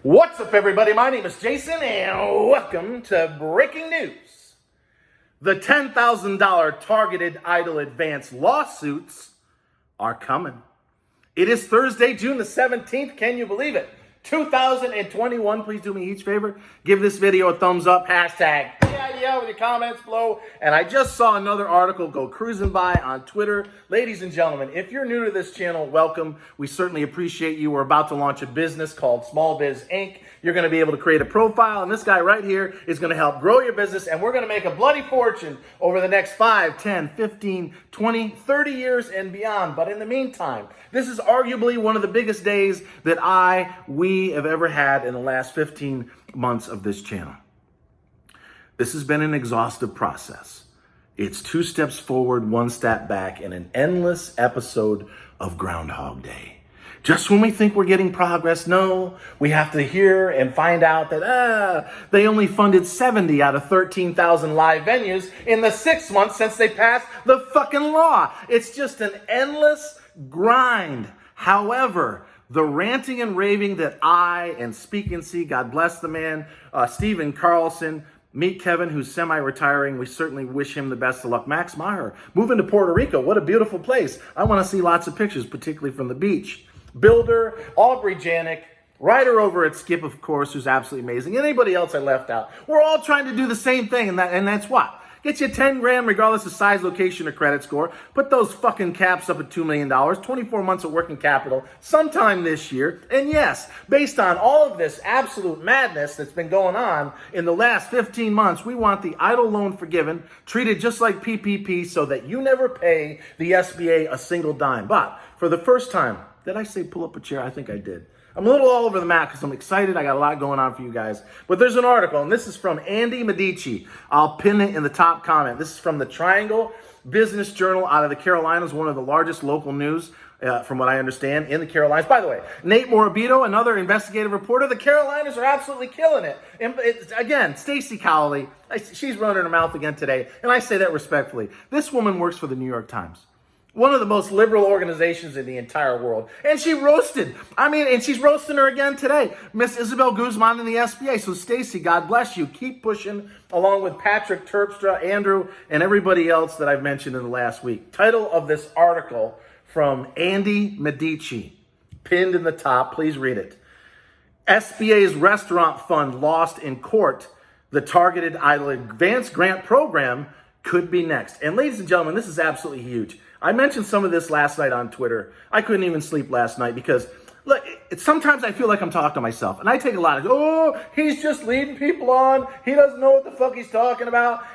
What's up, everybody? My name is Jason, and welcome to Breaking News. The $10,000 targeted EIDL advance lawsuits are coming. It is Thursday, June the 17th. Can you believe it? 2021. Please do me each favor. Give this video a thumbs up. Hashtag TARGETED with your comments below. And I just saw another article go cruising by on Twitter. Ladies and gentlemen, if you're new to this channel, welcome. We certainly appreciate you. We're about to launch a business called Small Biz Inc. You're going to be able to create a profile, and this guy right here is going to help grow your business, and we're going to make a bloody fortune over the next 5, 10, 15, 20, 30 years and beyond. But in the meantime, this is arguably one of the biggest days that we have ever had in the last 15 months of this channel. This has been an exhaustive process. It's 2 steps forward, 1 step back, and an endless episode of Groundhog Day. Just when we think we're getting progress, no, we have to hear and find out that they only funded 70 out of 13,000 live venues in the 6 months since they passed the fucking law. It's just an endless grind. However, the ranting and raving that I and Speak and See, God bless the man, Stephen Carlson, meet Kevin, who's semi-retiring. We certainly wish him the best of luck. Max Meyer, moving to Puerto Rico. What a beautiful place. I want to see lots of pictures, particularly from the beach. Builder, Aubrey Janik, writer over at Skip, of course, who's absolutely amazing. Anybody else I left out? We're all trying to do the same thing, and that's what? Get you 10 grand regardless of size, location, or credit score. Put those fucking caps up at $2 million, 24 months of working capital sometime this year. And yes, based on all of this absolute madness that's been going on in the last 15 months, we want the EIDL loan forgiven, treated just like PPP so that you never pay the SBA a single dime. But for the first time, did I say pull up a chair? I think I did. I'm a little all over the map because I'm excited. I got a lot going on for you guys. But there's an article, and this is from Andy Medici. I'll pin it in the top comment. This is from the Triangle Business Journal out of the Carolinas, one of the largest local news, from what I understand, in the Carolinas. By the way, Nate Morabito, another investigative reporter. The Carolinas are absolutely killing it. And again, Stacey Cowley, she's running her mouth again today, and I say that respectfully. This woman works for the New York Times, one of the most liberal organizations in the entire world. And she roasted. And she's roasting her again today. Miss Isabel Guzman in the SBA. So Stacey, God bless you. Keep pushing along with Patrick Terpstra, Andrew, and everybody else that I've mentioned in the last week. Title of this article from Andy Medici, pinned in the top. Please read it. SBA's restaurant fund lost in court. The targeted EIDL advance grant program could be next. And ladies and gentlemen, this is absolutely huge. I mentioned some of this last night on Twitter. I couldn't even sleep last night because, look, sometimes I feel like I'm talking to myself. And I take a lot of, he's just leading people on. He doesn't know what the fuck he's talking about.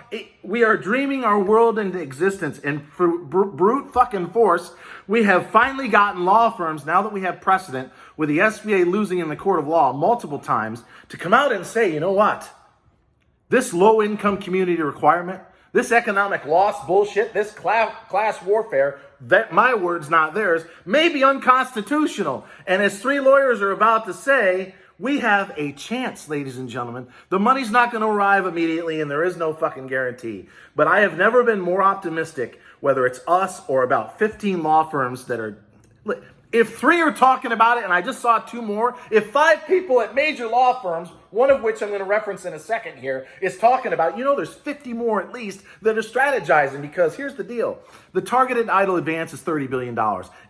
We are dreaming our world into existence. And for brute fucking force, we have finally gotten law firms, now that we have precedent, with the SBA losing in the court of law multiple times, to come out and say, you know what? This low-income community requirement, this economic loss bullshit, this class warfare, that my words, not theirs, may be unconstitutional. And as 3 lawyers are about to say, we have a chance, ladies and gentlemen. The money's not going to arrive immediately, and there is no fucking guarantee. But I have never been more optimistic, whether it's us or about 15 law firms that are... If 3 are talking about it, and I just saw 2 more, if 5 people at major law firms, one of which I'm going to reference in a second here, is talking about, there's 50 more at least that are strategizing, because here's the deal. The targeted EIDL advance is $30 billion.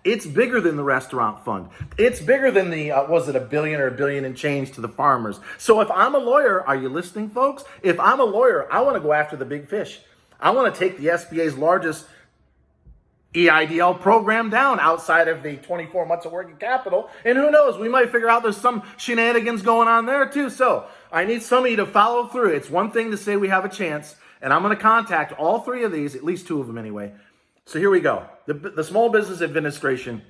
It's bigger than the restaurant fund. It's bigger than the, was it $1 billion or $1 billion and change to the farmers? So if I'm a lawyer, are you listening, folks? If I'm a lawyer, I want to go after the big fish. I want to take the SBA's largest EIDL program down outside of the 24 months of working capital. And who knows, we might figure out there's some shenanigans going on there too. So I need some of you to follow through. It's one thing to say we have a chance, and I'm going to contact all 3 of these, at least 2 of them anyway. So here we go. The Small Business Administration,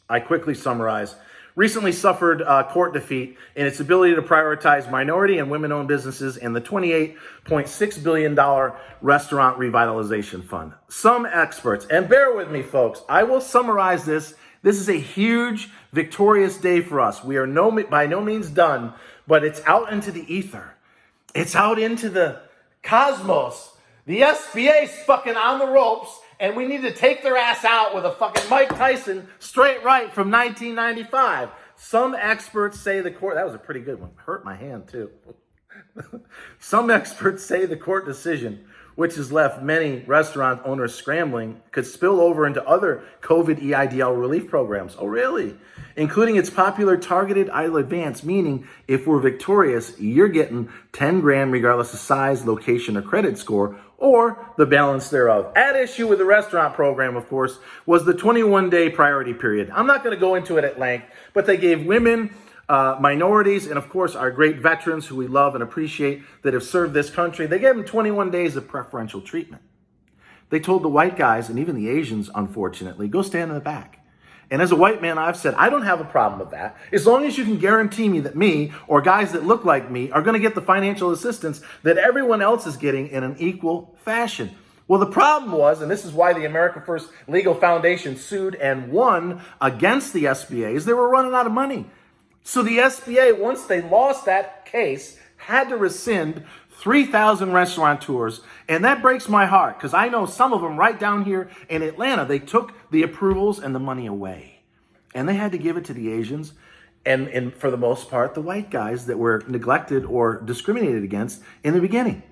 I quickly summarize, recently suffered court defeat in its ability to prioritize minority and women-owned businesses in the $28.6 billion Restaurant Revitalization Fund. Some experts, and bear with me, folks, I will summarize this. This is a huge, victorious day for us. We are by no means done, but it's out into the ether. It's out into the cosmos. The SBA's fucking on the ropes, and we need to take their ass out with a fucking Mike Tyson straight right from 1995. Some experts say the court, that was a pretty good one, hurt my hand too. Some experts say the court decision, which has left many restaurant owners scrambling, could spill over into other COVID EIDL relief programs. Oh, really? Including its popular Targeted EIDL Advance, meaning if we're victorious, you're getting 10 grand regardless of size, location, or credit score, or the balance thereof. At issue with the restaurant program, of course, was the 21-day priority period. I'm not going to go into it at length, but they gave women, minorities, and of course our great veterans who we love and appreciate that have served this country, they gave them 21 days of preferential treatment. They told the white guys, and even the Asians, unfortunately, go stand in the back. And as a white man, I've said, I don't have a problem with that, as long as you can guarantee me that me, or guys that look like me, are going to get the financial assistance that everyone else is getting in an equal fashion. Well, the problem was, and this is why the America First Legal Foundation sued and won against the SBA, is they were running out of money. So the SBA, once they lost that case, had to rescind 3,000 restaurateurs. And that breaks my heart because I know some of them right down here in Atlanta, they took the approvals and the money away. And they had to give it to the Asians and for the most part, the white guys that were neglected or discriminated against in the beginning.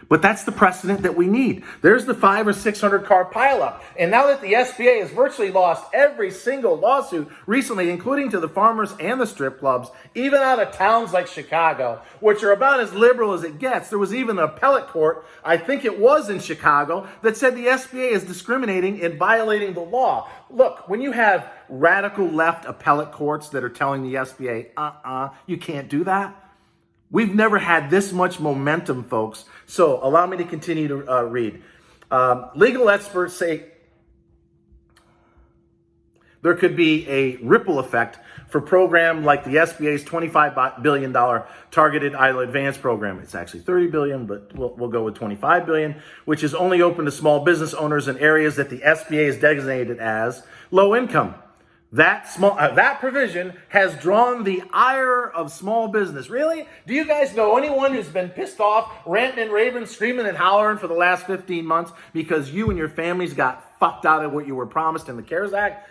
But that's the precedent that we need. There's the 500 or 600 car pileup. And now that the SBA has virtually lost every single lawsuit recently, including to the farmers and the strip clubs, even out of towns like Chicago, which are about as liberal as it gets. There was even an appellate court, I think it was in Chicago, that said the SBA is discriminating and violating the law. Look, when you have radical left appellate courts that are telling the SBA, you can't do that. We've never had this much momentum, folks. So allow me to continue to read. Legal experts say there could be a ripple effect for a program like the SBA's $25 billion Targeted EIDL Advance program. It's actually $30 billion, but we'll go with $25 billion, which is only open to small business owners in areas that the SBA is designated as low income. That provision has drawn the ire of small business. Really? Do you guys know anyone who's been pissed off, ranting and raving, screaming and hollering for the last 15 months because you and your families got fucked out of what you were promised in the CARES Act?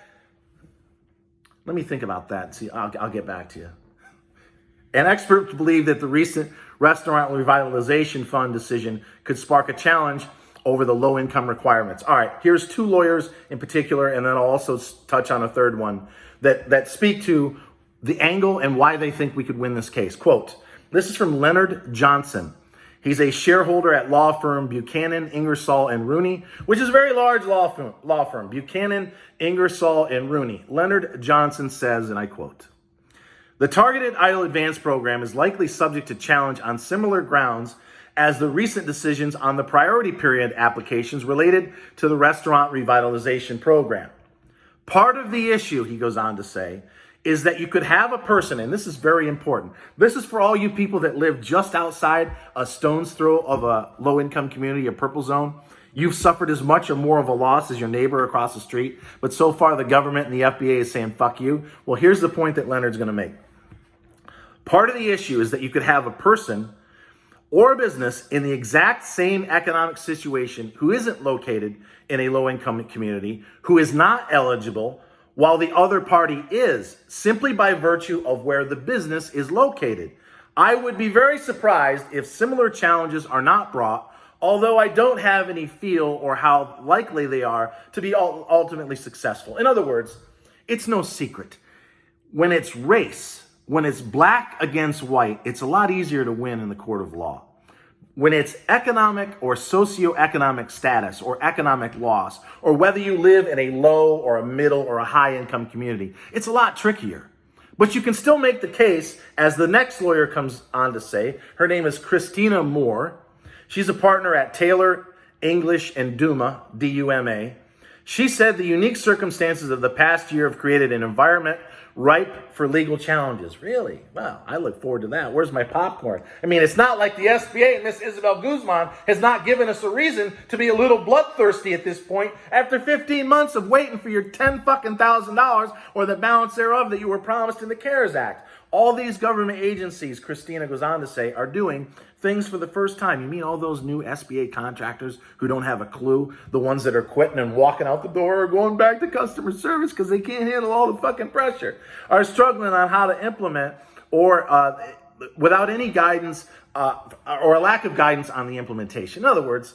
Let me think about that and see. I'll get back to you. And experts believe that the recent Restaurant Revitalization Fund decision could spark a challenge over the low-income requirements. All right, here's two lawyers in particular, and then I'll also touch on a third one that speak to the angle and why they think we could win this case. Quote, this is from Leonard Johnson. He's a shareholder at law firm Buchanan, Ingersoll, and Rooney, which is a very large law firm. Buchanan, Ingersoll, and Rooney. Leonard Johnson says, and I quote, the Targeted EIDL Advance program is likely subject to challenge on similar grounds as the recent decisions on the priority period applications related to the Restaurant Revitalization Program. Part of the issue, he goes on to say, is that you could have a person, and this is very important. This is for all you people that live just outside a stone's throw of a low-income community, a purple zone. You've suffered as much or more of a loss as your neighbor across the street, but so far the government and the FBA is saying, fuck you. Well, here's the point that Leonard's going to make. Part of the issue is that you could have a person or a business in the exact same economic situation who isn't located in a low-income community, who is not eligible, while the other party is, simply by virtue of where the business is located. I would be very surprised if similar challenges are not brought, although I don't have any feel or how likely they are to be ultimately successful. In other words, it's no secret. When it's race, when it's black against white, it's a lot easier to win in the court of law. When it's economic or socioeconomic status or economic loss, or whether you live in a low or a middle or a high income community, it's a lot trickier. But you can still make the case, as the next lawyer comes on to say. Her name is Christina Moore. She's a partner at Taylor, English, and Duma, D-U-M-A. She said the unique circumstances of the past year have created an environment ripe for legal challenges. Really? Wow, I look forward to that. Where's my popcorn? I mean, it's not like the SBA and Miss Isabel Guzman has not given us a reason to be a little bloodthirsty at this point after 15 months of waiting for your $10,000 or the balance thereof that you were promised in the CARES Act. All these government agencies, Christina goes on to say, are doing things for the first time. You mean all those new SBA contractors who don't have a clue, the ones that are quitting and walking out the door or going back to customer service because they can't handle all the fucking pressure, are struggling on how to implement or without any guidance or a lack of guidance on the implementation. In other words,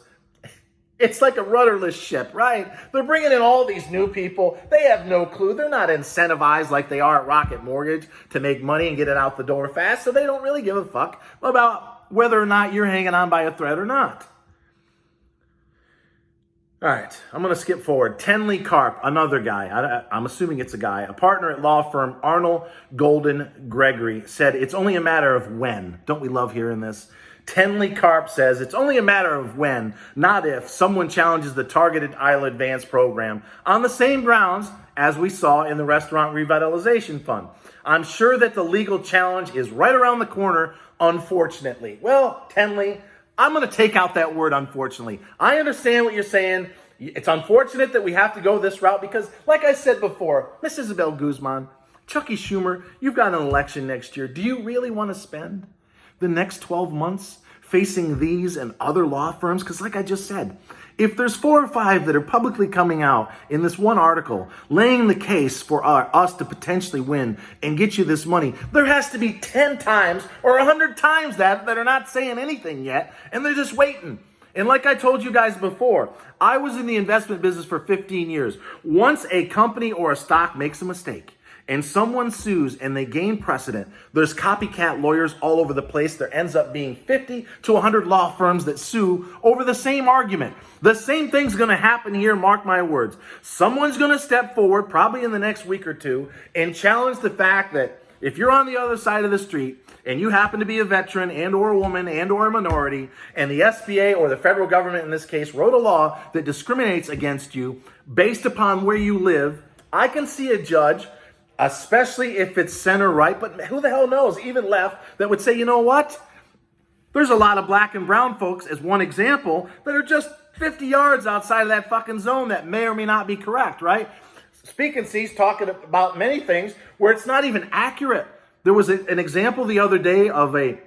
it's like a rudderless ship, right? They're bringing in all these new people. They have no clue. They're not incentivized like they are at Rocket Mortgage to make money and get it out the door fast. So they don't really give a fuck about whether or not you're hanging on by a thread or not. All right, I'm going to skip forward. Tenley Karp, another guy, I'm assuming it's a guy, a partner at law firm Arnold Golden Gregory, said it's only a matter of when. Don't we love hearing this? Tenley Karp says it's only a matter of when, not if, someone challenges the Targeted EIDL Advance program on the same grounds as we saw in the Restaurant Revitalization Fund. I'm sure that the legal challenge is right around the corner, unfortunately. Well, Tenley, I'm going to take out that word unfortunately. I understand what you're saying. It's unfortunate that we have to go this route because, like I said before, Miss Isabel Guzman, Chucky Schumer, you've got an election next year. Do you really want to spend the next 12 months facing these and other law firms? Because like I just said, if there's 4 or 5 that are publicly coming out in this one article laying the case for us to potentially win and get you this money, there has to be 10 times or 100 times that are not saying anything yet, and they're just waiting. And like I told you guys before, I was in the investment business for 15 years. Once a company or a stock makes a mistake, and someone sues and they gain precedent, there's copycat lawyers all over the place. There ends up being 50 to 100 law firms that sue over the same argument. The same thing's going to happen here, mark my words. Someone's going to step forward, probably in the next week or two, and challenge the fact that if you're on the other side of the street and you happen to be a veteran and or a woman and or a minority, and the SBA or the federal government in this case wrote a law that discriminates against you based upon where you live, I can see a judge, especially if it's center right, but who the hell knows, even left, that would say, you know what? There's a lot of black and brown folks, as one example, that are just 50 yards outside of that fucking zone that may or may not be correct, right? Speak and Cease talking about many things where it's not even accurate. There was an example the other day of a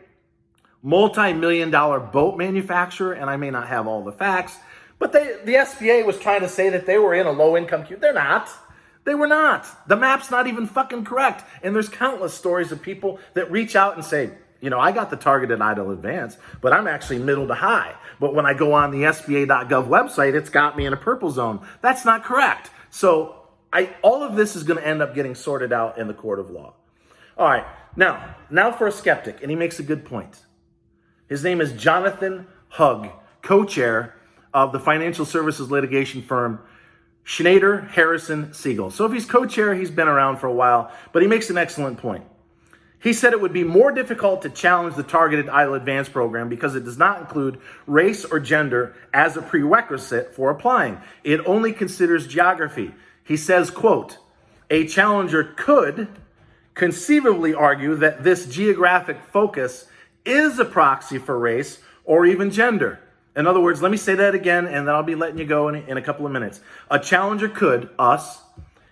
multi-million-dollar boat manufacturer, and I may not have all the facts, but the SBA was trying to say that they were in a low-income community. They're not. They were not. The map's not even fucking correct. And there's countless stories of people that reach out and say, you know, I got the Targeted EIDL Advance, but I'm actually middle to high. But when I go on the SBA.gov website, it's got me in a purple zone. That's not correct. So all of this is going to end up getting sorted out in the court of law. All right. Now for a skeptic, and he makes a good point. His name is Jonathan Hugg, co-chair of the financial services litigation firm Schneider, Harrison, Siegel. So if he's co-chair, he's been around for a while, but he makes an excellent point. He said it would be more difficult to challenge the Targeted EIDL Advance program because it does not include race or gender as a prerequisite for applying. It only considers geography. He says, quote, a challenger could conceivably argue that this geographic focus is a proxy for race or even gender. In other words, let me say that again, and then I'll be letting you go in a couple of minutes. A challenger could, us,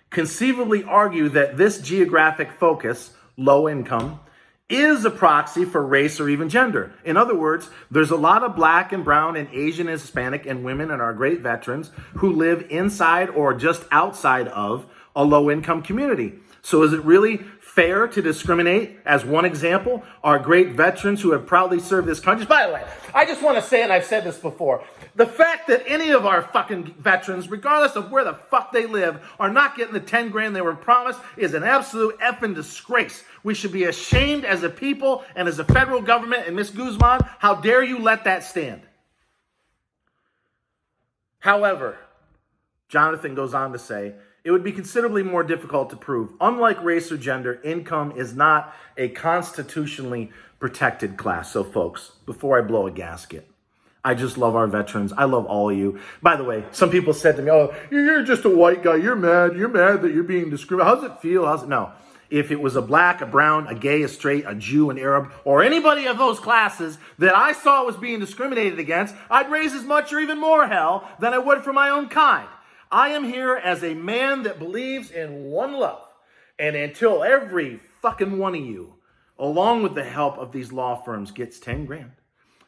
conceivably argue that this geographic focus, low income, is a proxy for race or even gender. In other words, there's a lot of black and brown and Asian and Hispanic and women and our great veterans who live inside or just outside of a low income community. So is it really fair to discriminate, as one example, our great veterans who have proudly served this country? By the way, I just want to say, and I've said this before, the fact that any of our fucking veterans, regardless of where the fuck they live, are not getting the 10 grand they were promised is an absolute effing disgrace. We should be ashamed as a people and as a federal government. And Ms. Guzman, how dare you let that stand? However, Jonathan goes on to say, it would be considerably more difficult to prove. Unlike race or gender, income is not a constitutionally protected class. So folks, before I blow a gasket, I just love our veterans. I love all of you. By the way, some people said to me, oh, you're just a white guy. You're mad. You're mad that you're being discriminated. How's it feel? No. If it was a black, a brown, a gay, a straight, a Jew, an Arab, or anybody of those classes that I saw was being discriminated against, I'd raise as much or even more hell than I would for my own kind. I am here as a man that believes in one love. And until every fucking one of you along with the help of these law firms, gets 10 grand.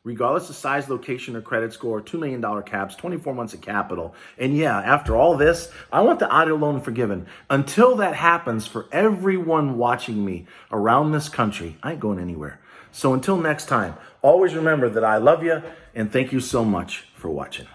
Regardless of size, location, or credit score, $2 million caps, 24 months of capital. And yeah, after all this, I want the auto loan forgiven. Until that happens for everyone watching me around this country, I ain't going anywhere. So until next time, always remember that I love you and thank you so much for watching.